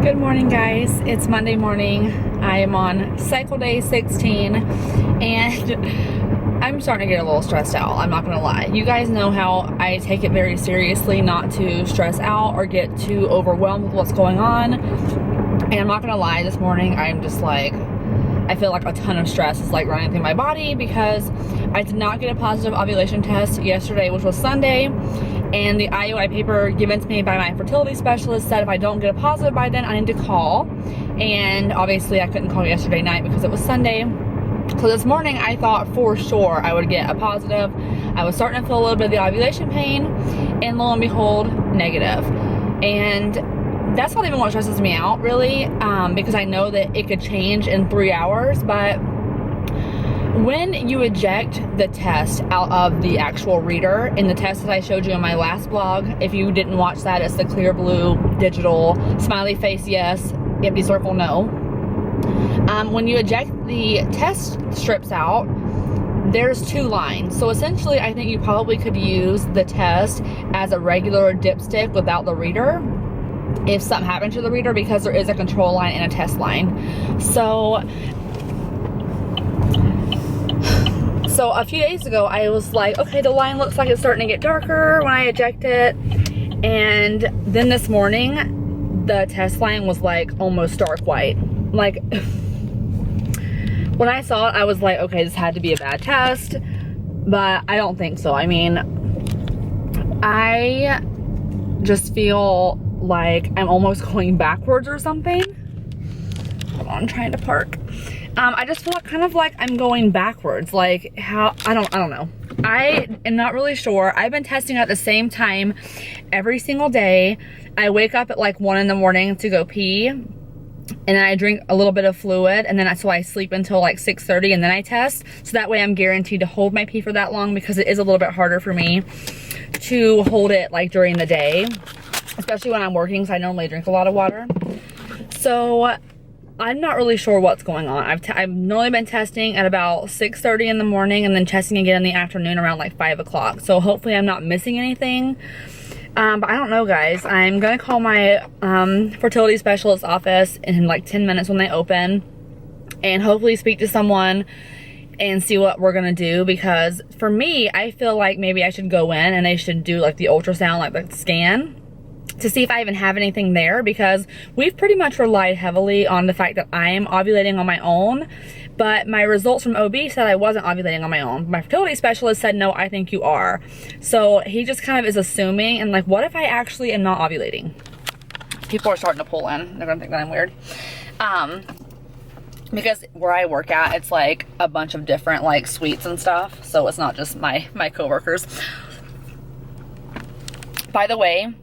Good morning, guys. It's Monday morning. I am on cycle day 16 and I'm starting to get a little stressed out. I'm not gonna lie. You guys know how I take it very seriously not to stress out or get too overwhelmed with what's going on. And I'm not gonna lie, this morning I'm just like, I feel like a ton of stress is like running through my body because I did not get a positive ovulation test yesterday, which was Sunday. And the IUI paper given to me by my fertility specialist said if I don't get a positive by then, I need to call. And obviously I couldn't call yesterday night because it was Sunday. So this morning I thought for sure I would get a positive. I was starting to feel a little bit of the ovulation pain, and lo and behold, negative. And that's not even what stresses me out really, because I know that it could change in 3 hours. But when you eject the test out of the actual reader, in the test that I showed you in my last vlog, if you didn't watch that, it's the clear blue digital smiley face yes, empty circle no. When you eject the test strips out, there's 2 lines. So essentially I think you probably could use the test as a regular dipstick without the reader if something happened to the reader, because there is a control line and a test line. So a few days ago, I was like, okay, the line looks like it's starting to get darker when I eject it. And then this morning, the test line was like almost stark white. Like, when I saw it, I was like, okay, this had to be a bad test. But I don't think so. I mean, I just feel like I'm almost going backwards or something. Hold on, I'm trying to park. I just feel like kind of like I'm going backwards. Like how, I don't know. I am not really sure. I've been testing at the same time every single day. I wake up at like 1 in the morning to go pee, and then I drink a little bit of fluid, and then so I sleep until like 6:30, and then I test. So that way I'm guaranteed to hold my pee for that long, because it is a little bit harder for me to hold it like during the day, especially when I'm working, because I normally drink a lot of water. So I'm not really sure what's going on. I've normally been testing at about 6:30 in the morning, and then testing again in the afternoon around like 5 o'clock. So hopefully I'm not missing anything. But I don't know, guys. I'm gonna call my fertility specialist office in like 10 minutes when they open, and hopefully speak to someone and see what we're gonna do. Because for me, I feel like maybe I should go in and they should do like the ultrasound, like the scan, to see if I even have anything there, because we've pretty much relied heavily on the fact that I am ovulating on my own. But my results from OB said I wasn't ovulating on my own. My fertility specialist said, no, I think you are. So he just kind of is assuming, and like, what if I actually am not ovulating? People are starting to pull in. They're gonna think that I'm weird. Because where I work at, it's like a bunch of different like suites and stuff. So it's not just my coworkers. By the way,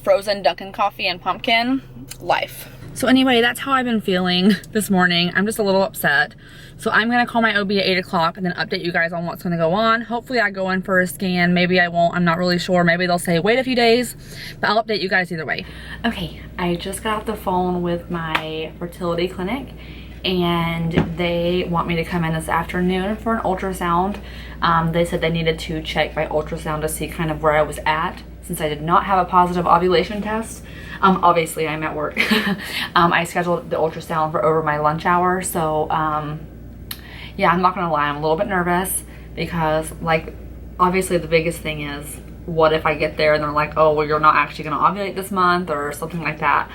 frozen Dunkin' coffee and pumpkin, life. So anyway, that's how I've been feeling this morning. I'm just a little upset. So I'm gonna call my OB at 8 o'clock and then update you guys on what's gonna go on. Hopefully I go in for a scan. Maybe I won't, I'm not really sure. Maybe they'll say wait a few days, but I'll update you guys either way. Okay, I just got off the phone with my fertility clinic, and they want me to come in this afternoon for an ultrasound. They said they needed to check by ultrasound to see kind of where I was at, since I did not have a positive ovulation test. Obviously I'm at work. I scheduled the ultrasound for over my lunch hour. So yeah, I'm not gonna lie, I'm a little bit nervous, because like, obviously the biggest thing is, what if I get there and they're like, oh, well, you're not actually gonna ovulate this month, or something like that.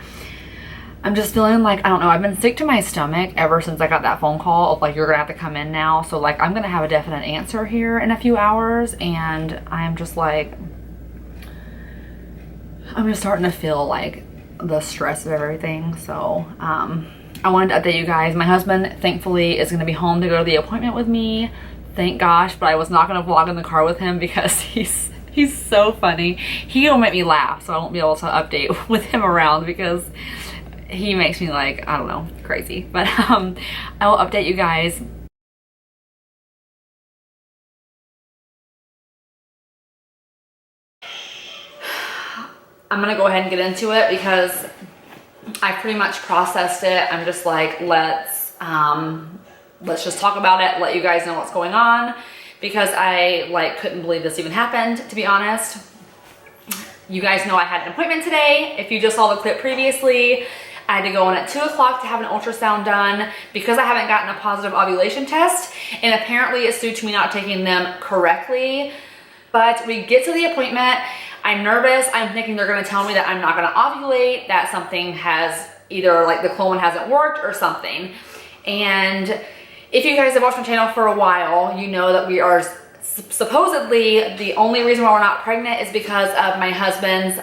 I'm just feeling like, I don't know, I've been sick to my stomach ever since I got that phone call of like, you're gonna have to come in now. So like, I'm gonna have a definite answer here in a few hours, and I'm just like, I'm just starting to feel like the stress of everything. So I wanted to update you guys. My husband thankfully is going to be home to go to the appointment with me, thank gosh. But I was not going to vlog in the car with him because he's so funny. He'll make me laugh, so I won't be able to update with him around, because he makes me like, I don't know, crazy. But I will update you guys. I'm gonna go ahead and get into it because I pretty much processed it. I'm just like, let's just talk about it, let you guys know what's going on, because I like couldn't believe this even happened, to be honest. You guys know I had an appointment today. If you just saw the clip previously, I had to go in at 2 o'clock to have an ultrasound done because I haven't gotten a positive ovulation test, and apparently it's due to me not taking them correctly. But we get to the appointment, I'm nervous, I'm thinking they're gonna tell me that I'm not gonna ovulate, that something has either like the Clomid hasn't worked or something. And if you guys have watched my channel for a while, you know that we are supposedly the only reason why we're not pregnant is because of my husband's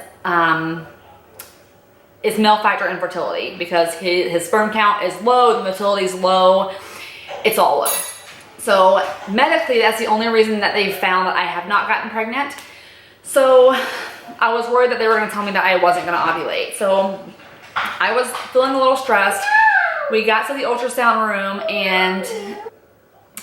is male factor infertility, because his sperm count is low, the motility is low, it's all low. So medically, that's the only reason that they found that I have not gotten pregnant. So I was worried that they were gonna tell me that I wasn't gonna ovulate. So I was feeling a little stressed. We got to the ultrasound room and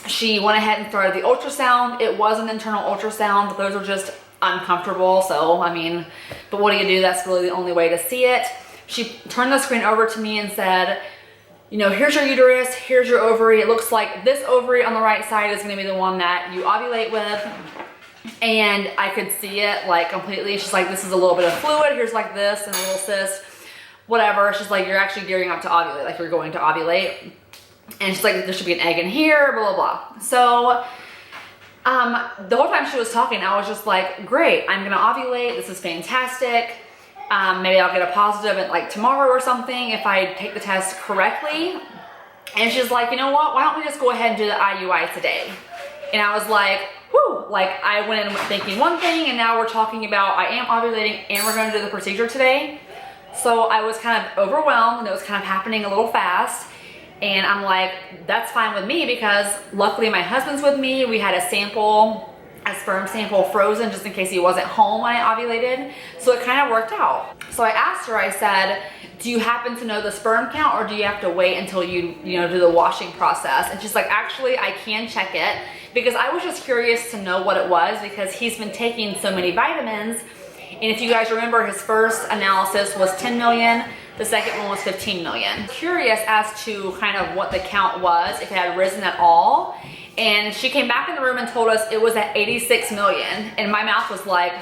she went ahead and started the ultrasound. It was an internal ultrasound, but those are just uncomfortable. So, I mean, but what do you do? That's really the only way to see it. She turned the screen over to me and said, you know, here's your uterus, here's your ovary. It looks like this ovary on the right side is gonna be the one that you ovulate with. And I could see it like completely. She's like, this is a little bit of fluid. Here's like this and a little cyst, whatever. She's like, you're actually gearing up to ovulate, like you're going to ovulate. And she's like, there should be an egg in here, blah, blah, blah. So the whole time she was talking, I was just like, great, I'm gonna ovulate. This is fantastic. Maybe I'll get a positive like tomorrow or something if I take the test correctly. And she's like, you know what? Why don't we just go ahead and do the IUI today? And I was like, whew, like I went in thinking one thing and now we're talking about I am ovulating and we're gonna do the procedure today. So I was kind of overwhelmed and it was kind of happening a little fast. And I'm like, that's fine with me because luckily my husband's with me. We had a sperm sample frozen just in case he wasn't home when I ovulated. So it kind of worked out. So I asked her, I said, do you happen to know the sperm count or do you have to wait until you do the washing process? And she's like, actually, I can check it because I was just curious to know what it was because he's been taking so many vitamins. And if you guys remember, his first analysis was 10 million. The second one was 15 million. Curious as to kind of what the count was, if it had risen at all. And she came back in the room and told us it was at 86 million. And my mouth was like,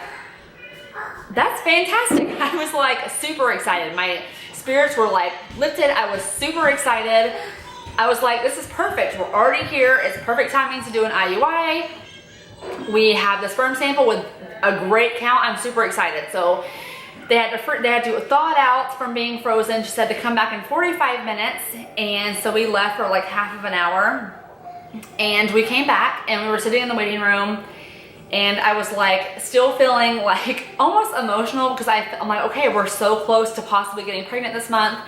that's fantastic. I was like super excited. My spirits were like lifted. I was super excited. I was like, this is perfect. We're already here. It's perfect timing to do an IUI. We have the sperm sample with a great count. I'm super excited. So they had to thaw it out from being frozen. She said to come back in 45 minutes. And so we left for like half of an hour. And we came back and we were sitting in the waiting room. And I was like still feeling like almost emotional because I'm like, okay, we're so close to possibly getting pregnant this month.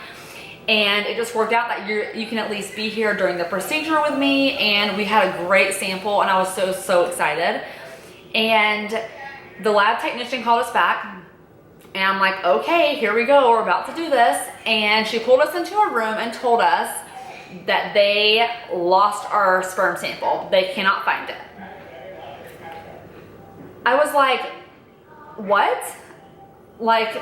And it just worked out that you can at least be here during the procedure with me. And we had a great sample and I was so excited. And the lab technician called us back. And I'm like, okay, here we go. We're about to do this. And she pulled us into a room and told us that they lost our sperm sample. They cannot find it. I was like, what? Like,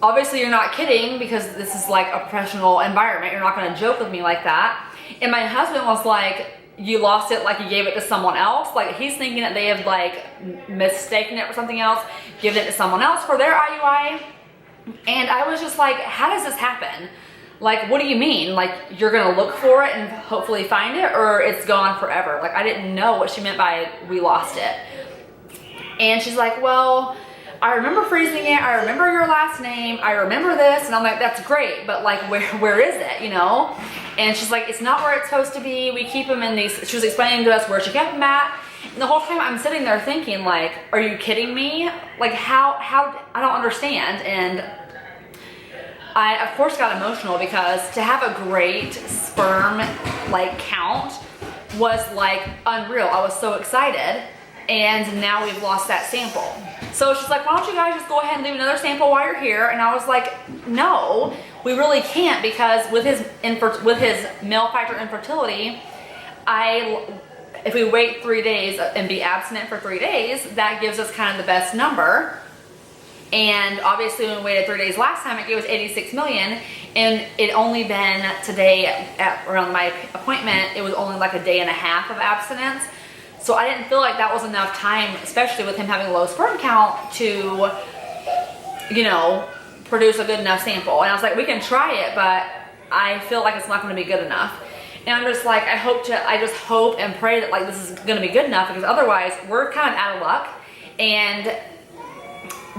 obviously you're not kidding because this is like a professional environment. You're not gonna joke with me like that. And my husband was like, you lost it like you gave it to someone else. Like he's thinking that they have like mistaken it for something else, given it to someone else for their IUI. And I was just like, how does this happen? Like, what do you mean? Like you're gonna look for it and hopefully find it, or it's gone forever? Like I didn't know what she meant by we lost it. And she's like, well, I remember freezing it. I remember your last name. I remember this. And I'm like, that's great. But like, where is it, you know? And she's like, it's not where it's supposed to be. We keep them in these, she was explaining to us where she kept them at. And the whole time I'm sitting there thinking like, are you kidding me? Like how, I don't understand. And I of course got emotional because to have a great sperm like count was like unreal. I was so excited. And now we've lost that sample. So she's like, why don't you guys just go ahead and leave another sample while you're here? And I was like, no, we really can't because with his male factor infertility, if we wait 3 days and be abstinent for 3 days, that gives us kind of the best number. And obviously when we waited 3 days last time, it gave us 86 million. And it only been today around my appointment, it was only like a day and a half of abstinence. So I didn't feel like that was enough time, especially with him having a low sperm count, to, you know, produce a good enough sample. And I was like, we can try it, but I feel like it's not going to be good enough. And I'm just like, I just hope and pray that like this is going to be good enough, because otherwise we're kind of out of luck. And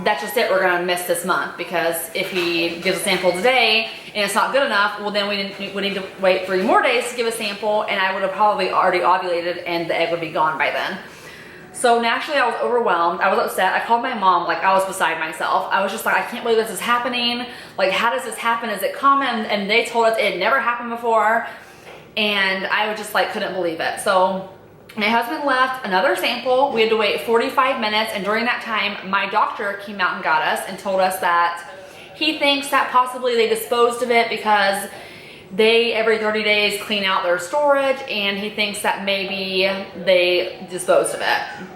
that's just it. We're going to miss this month, because if he gives a sample today and it's not good enough, well then we need to wait 3 more days to give a sample, and I would have probably already ovulated and the egg would be gone by then. So naturally I was overwhelmed. I was upset. I called my mom, like I was beside myself. I was just like, I can't believe this is happening. Like, how does this happen? Is it common? And they told us it had never happened before. And I was just like, couldn't believe it. So my husband left another sample. We had to wait 45 minutes. And during that time, my doctor came out and got us and told us that he thinks that possibly they disposed of it because they every 30 days clean out their storage, and he thinks that maybe they disposed of it.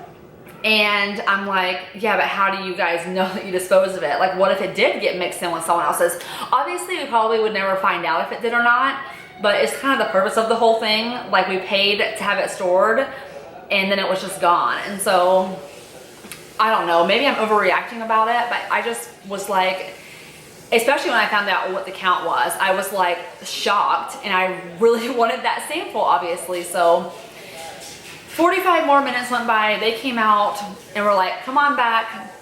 And I'm like, yeah, but how do you guys know that you disposed of it? Like, what if it did get mixed in with someone else's? Obviously, we probably would never find out if it did or not, but it's kind of the purpose of the whole thing. Like, we paid to have it stored, and then it was just gone. And so, I don't know, maybe I'm overreacting about it, but I just was like, especially when I found out what the count was, I was like shocked, and I really wanted that sample, obviously. So 45 more minutes went by. They came out and were like, come on back.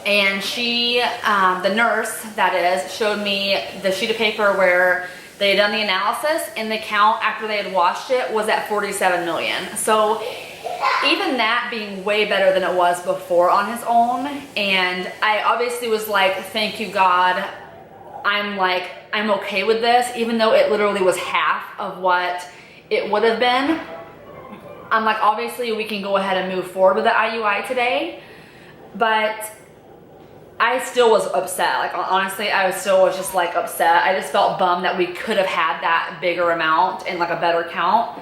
And she, the nurse that is, showed me the sheet of paper where they had done the analysis, and the count after they had washed it was at 47 million. So even that being way better than it was before on his own. And I obviously was like, thank you, God. I'm okay with this, even though it literally was half of what it would have been. I'm like, obviously we can go ahead and move forward with the IUI today, but I still was upset. Like, honestly, I was just like upset. I just felt bummed that we could have had that bigger amount and like a better count.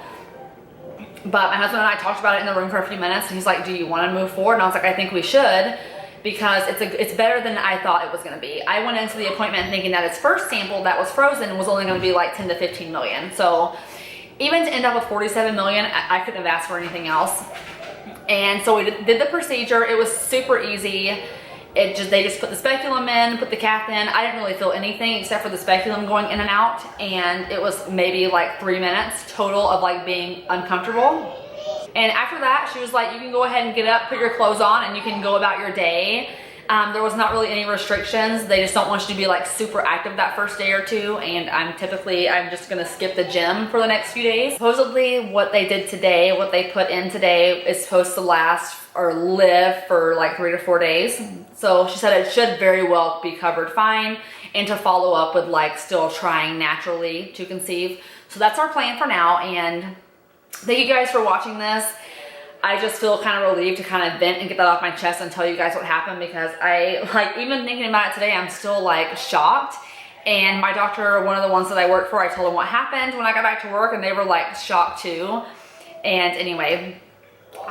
But my husband and I talked about it in the room for a few minutes, and he's like, do you want to move forward? And I was like, I think we should, because it's better than I thought it was going to be. I went into the appointment thinking that his first sample that was frozen was only going to be like 10 to 15 million. So even to end up with 47 million, I couldn't have asked for anything else. And so we did the procedure. It was super easy. They just put the speculum in, put the cath in. I didn't really feel anything except for the speculum going in and out. And it was maybe like 3 minutes total of like being uncomfortable. And after that, she was like, you can go ahead and get up, put your clothes on, and you can go about your day. There was not really any restrictions. They just don't want you to be like super active that first day or two. And I'm just gonna skip the gym for the next few days. Supposedly what they did today, what they put in today, is supposed to last or live for like 3 to 4 days. So she said it should very well be covered fine, and to follow up with like still trying naturally to conceive. So that's our plan for now. And thank you guys for watching this. I just feel kind of relieved to kind of vent and get that off my chest and tell you guys what happened, because I, like, even thinking about it today, I'm still like shocked. And my doctor, one of the ones that I work for, I told them what happened when I got back to work, and they were like shocked too. And anyway,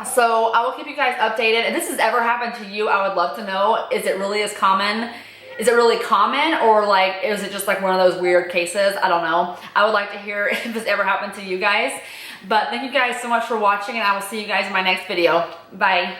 so I will keep you guys updated. If this has ever happened to you, I would love to know, is it really as common? Is it really common, or like, is it just like one of those weird cases? I don't know. I would like to hear if this ever happened to you guys. But thank you guys so much for watching, and I will see you guys in my next video. Bye.